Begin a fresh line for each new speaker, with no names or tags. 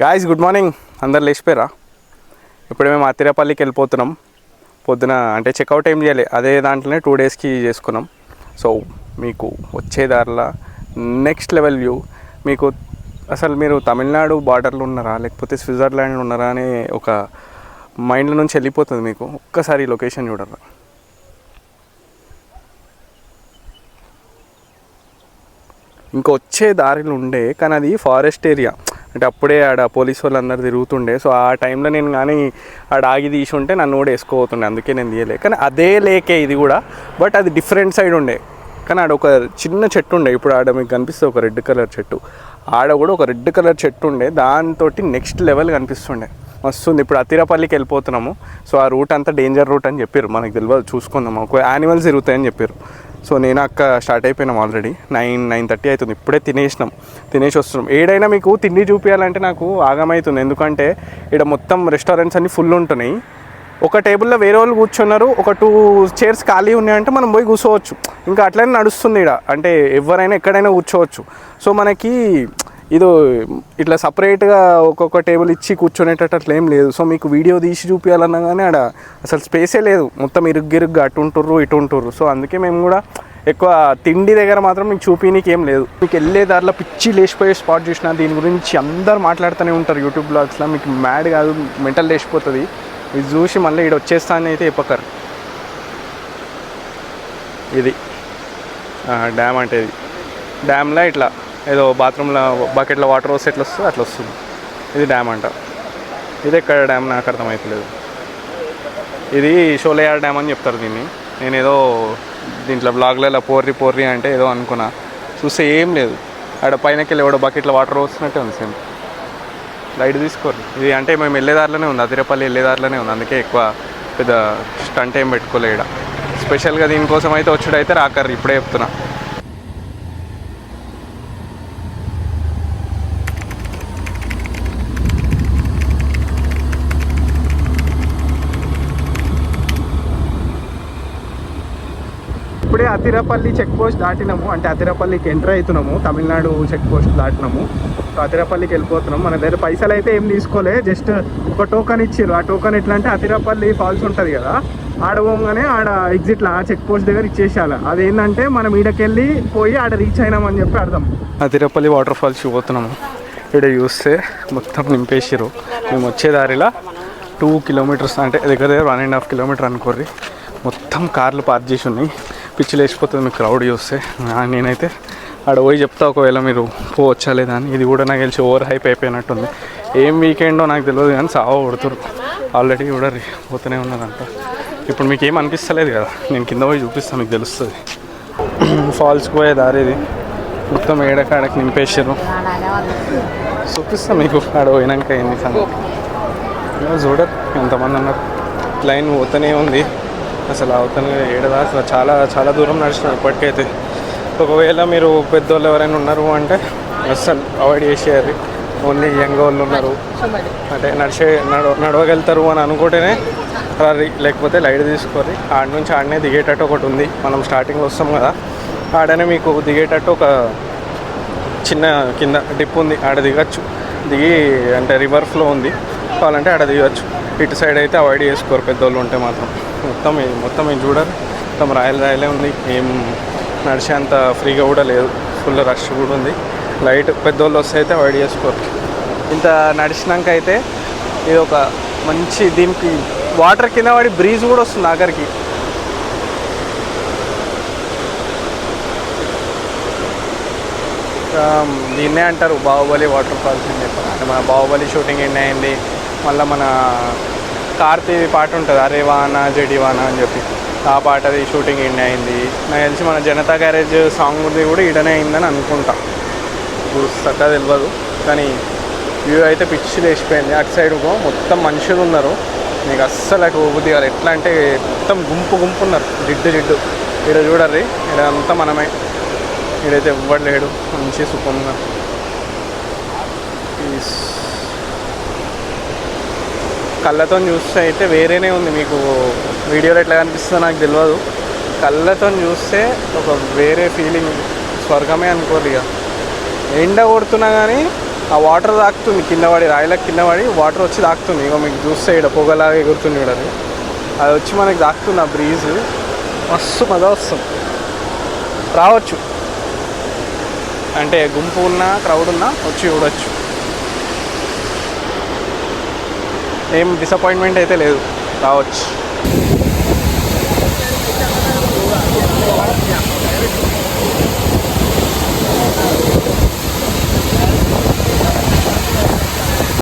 Guys good morning. అందరు లేచిపోయారా? ఇప్పుడు మేము అతిరేపల్లికి వెళ్ళిపోతున్నాం. పొద్దున అంటే చెక్అవుట్ ఏం చేయాలి, అదే దాంట్లోనే 2 డేస్కి చేసుకున్నాం. సో మీకు వచ్చే దారిలో నెక్స్ట్ లెవెల్ వ్యూ. మీకు అసలు మీరు తమిళనాడు బార్డర్లో ఉన్నారా లేకపోతే స్విట్జర్లాండ్లో ఉన్నారా అని ఒక మైండ్లో నుంచి వెళ్ళిపోతుంది మీకు. ఒక్కసారి లొకేషన్ చూడరా. ఇంకా వచ్చే దారిలో ఉండే, కానీ అది ఫారెస్ట్ ఏరియా. అంటే అప్పుడే ఆడ పోలీసు వాళ్ళు అందరు తిరుగుతుండే. సో ఆ టైంలో నేను కానీ ఆడ ఆగి తీసి ఉంటే నన్ను కూడా వేసుకోబోతుండే, అందుకే నేను తీయలే. కానీ అదే లేకే ఇది కూడా, బట్ అది డిఫరెంట్ సైడ్ ఉండే. కానీ ఆడ ఒక చిన్న చెట్టు ఉండే, ఇప్పుడు ఆడ మీకు కనిపిస్తుంది ఒక రెడ్ కలర్ చెట్టు. ఆడ కూడా ఒక రెడ్ కలర్ చెట్టు ఉండే, దాంతో నెక్స్ట్ లెవెల్ కనిపిస్తుండే. వస్తుంది. ఇప్పుడు అతిరేపల్లికి వెళ్ళిపోతున్నాము. సో ఆ రూట్ అంతా డేంజర్ రూట్ అని చెప్పారు, మనకు తెలియదు, చూసుకుందాం. ఒక యానిమల్స్ తిరుగుతాయని చెప్పారు. సో నేను అక్క స్టార్ట్ అయిపోయినాం ఆల్రెడీ. 9:30 అవుతుంది. ఇప్పుడే తినేసి వస్తున్నాం. ఏడైనా మీకు తిండి చూపించాలంటే నాకు ఆగమవుతుంది, ఎందుకంటే ఇక్కడ మొత్తం రెస్టారెంట్స్ అన్నీ ఫుల్ ఉంటున్నాయి. ఒక టేబుల్లో వేరే వాళ్ళు కూర్చున్నారు, ఒక 2 చైర్స్ ఖాళీ ఉన్నాయంటే మనం పోయి కూర్చోవచ్చు. ఇంకా అట్లనే నడుస్తుంది ఇక్కడ, అంటే ఎవరైనా ఎక్కడైనా కూర్చోవచ్చు. సో మనకి ఇది ఇట్లా సపరేట్గా ఒక్కొక్క టేబుల్ ఇచ్చి కూర్చునేటట్టు అట్లా ఏం లేదు. సో మీకు వీడియో తీసి చూపించాలన్నా కానీ ఆడ అసలు స్పేసే లేదు, మొత్తం ఇరుగ్గిరుగ్గా అటు ఉంటుర్రు ఇటు ఉంటుర్రు. సో అందుకే మేము కూడా ఎక్కువ తిండి దగ్గర మాత్రం మీకు చూపించడానికి ఏం లేదు. మీకు వెళ్ళే దారిలో పిచ్చి లేచిపోయే స్పాట్ చూసినా దీని గురించి అందరు మాట్లాడుతూనే ఉంటారు యూట్యూబ్ బ్లాగ్స్లో. మీకు మ్యాడ్ కాదు, మెంటల్ లేచిపోతుంది. ఇది చూసి మళ్ళీ ఇక్కడ వచ్చేస్తానని అయితే చెప్పకరు. ఇది డ్యామ్ అంటే ఇది డ్యామ్లో ఇట్లా ఏదో బాత్రూంలో బకెట్లో వాటర్ వస్తే ఎట్లా వస్తుంది అట్లా వస్తుంది. ఇది డ్యామ్ అంట. ఇది ఎక్కడ డ్యామ్ నాకు అర్థమవుతలేదు. ఇది షోలేయార్ డ్యామ్ అని చెప్తారు దీన్ని. నేను ఏదో దీంట్లో బ్లాగ్లలో పోర్రి అంటే ఏదో అనుకున్నా, చూస్తే ఏం లేదు. ఆడ పైనకి వెళ్ళి ఎవడో బకెట్లో వాటర్ వస్తున్నట్టే ఉంది. సేమ్ లైట్ తీసుకోరు. ఇది అంటే మేము వెళ్ళేదారిలోనే ఉంది, అతిరేపల్లి వెళ్ళేదారిలోనే ఉంది. అందుకే ఎక్కువ పెద్ద స్టంట్ ఏం పెట్టుకోలే ఇక్కడ. స్పెషల్గా దీనికోసం అయితే వచ్చుడైతే రాకర్రు, ఇప్పుడే చెప్తున్నా. ఇప్పుడే అతిరేపల్లి చెక్ పోస్ట్ దాటినాము, అంటే అతిరేపల్లికి ఎంటర్ అవుతున్నాము. తమిళనాడు చెక్ పోస్ట్ దాటినాము. సో అతిరేపల్లికి వెళ్ళిపోతున్నాం. మన దగ్గర పైసలు అయితే ఏం తీసుకోలే, జస్ట్ ఒక టోకన్ ఇచ్చారు. ఆ టోకన్ ఎట్లా అంటే అతిరేపల్లి ఫాల్స్ ఉంటుంది కదా, ఆడ పోగానే ఆడ ఎగ్జిట్లో ఆ చెక్ పోస్ట్ దగ్గర ఇచ్చేసాలి. అదేంటంటే మనం ఈడకెళ్ళి పోయి ఆడ రీచ్ అయినామని చెప్పి అర్థం. అతిరేపల్లి వాటర్ ఫాల్స్ పోతున్నాము. ఇక్కడ చూస్తే మొత్తం నింపేసారు. మేము వచ్చే దారిలో 2 కిలోమీటర్స్ అంటే దగ్గర 1.5 కిలోమీటర్ అనుకోర్రి, మొత్తం కార్లు పార్క్ చేసి ఉన్నాయి. పిచ్చి లేచిపోతుంది మీకు క్రౌడ్ చూస్తే. నేనైతే ఆడ పోయి చెప్తా ఒకవేళ మీరు పోవచ్చా లేదా అని. ఇది కూడా నాకు తెలిసి ఓవర్ హైప్ అయిపోయినట్టుంది. ఏం వీకెండో నాకు తెలియదు, కానీ సావ కొడుతురు ఆల్రెడీ కూడా పోతూనే ఉన్నదంట. ఇప్పుడు మీకు ఏం అనిపిస్తలేదు కదా, నేను కింద పోయి చూపిస్తాను, మీకు తెలుస్తుంది. ఫాల్స్కి పోయే దారి ఇది, మొత్తం ఏడకాడకి నింపేసారు. చూపిస్తాను మీకు ఆడ పోయినాక ఏంది సంగతి. చూడరు ఎంతమంది అన్నారు. లైన్ పోతూనే ఉంది అసలు. అవుతానే ఏడదా అసలు చాలా చాలా దూరం నడిచినాం ఇప్పటికైతే. ఒకవేళ మీరు పెద్దోళ్ళు ఎవరైనా ఉన్నారు అంటే అస్సలు అవాయిడ్ చేసేయాలి. ఓన్లీ యంగ్ వాళ్ళు ఉన్నారు అంటే నడవగలుగుతారు అని అనుకుంటేనే రీ, లేకపోతే లైట్ తీసుకోరి. ఆడ నుంచి ఆడనే దిగేటట్టు ఒకటి ఉంది. మనం స్టార్టింగ్లో వస్తాం కదా, ఆడనే మీకు దిగేటట్టు ఒక చిన్న కింద డిప్ ఉంది, ఆడ దిగచ్చు. దిగి అంటే రివర్ ఫ్లో ఉంది, కావాలంటే ఆడ దిగచ్చు. ఇటు సైడ్ అయితే అవాయిడ్ చేసుకోరు పెద్దోళ్ళు ఉంటే మాత్రం. మొత్తం ఏం చూడాలి, మొత్తం రాయలే ఉంది. ఏం నడిచేంత ఫ్రీగా కూడా లేదు, ఫుల్ రష్ కూడా ఉంది. లైట్ పెద్దోళ్ళు వస్తే అయితే అవాయిడ్ చేసుకోరు. ఇంత నడిచినాక అయితే ఇది ఒక మంచి, దీనికి వాటర్ కింద పడి బ్రీజ్ కూడా వస్తుంది ఆఖరికి. దీన్నే అంటారు బాహుబలి వాటర్ ఫాల్స్ అని చెప్పారు. అంటే మన బాహుబలి షూటింగ్ ఎండ్ అయింది. మళ్ళీ మన కార్తీ పాట ఉంటుంది, అరే వానా జడివానా అని చెప్పి, ఆ పాటది షూటింగ్ ఎండ్ అయింది. నాకు తెలిసి మన జనతా గ్యారేజ్ సాంగ్ది కూడా ఈడనే అయిందని అనుకుంటా, చక్కగా తెలియదు. కానీ వ్యూ అయితే పిచ్చి లేచిపోయింది. అటు సైడ్ మొత్తం మనుషులు ఉన్నారు, మీకు అస్సలు అటు పోబుద్ది కాదు. ఎట్లా అంటే మొత్తం గుంపు ఉన్నారు, జిడ్డు. ఇక్కడ చూడర్రి, ఇక్కడ అంతా మనమే. ఇక్కడైతే ఎవ్వడు లేడు, మంచి సుఖంగా పీస్. కళ్ళతో చూస్తే అయితే వేరేనే ఉంది. మీకు వీడియోలో ఎట్లా కనిపిస్తుందో నాకు తెలియదు, కళ్ళతో చూస్తే ఒక వేరే ఫీలింగ్, స్వర్గమే అనుకోరు. ఇక ఎండ కొడుతున్నా కానీ ఆ వాటర్ తాకుతుంది కింద పడి, రాయిలకు కింద పడి వాటర్ వచ్చి తాకుతుంది. ఇక మీకు చూస్తే ఇక్కడ పొగలాగా ఎగురుతుంది ఇక్కడ, అది వచ్చి మనకి తాకుతుంది. ఆ బ్రీజ్ మస్తు మజా వస్తుంది. రావచ్చు అంటే గుంపు ఉన్నా క్రౌడ్ ఉన్నా వచ్చి చూడవచ్చు. ఏం డిసప్పాయింట్మెంట్ అయితే లేదు, రావచ్చు.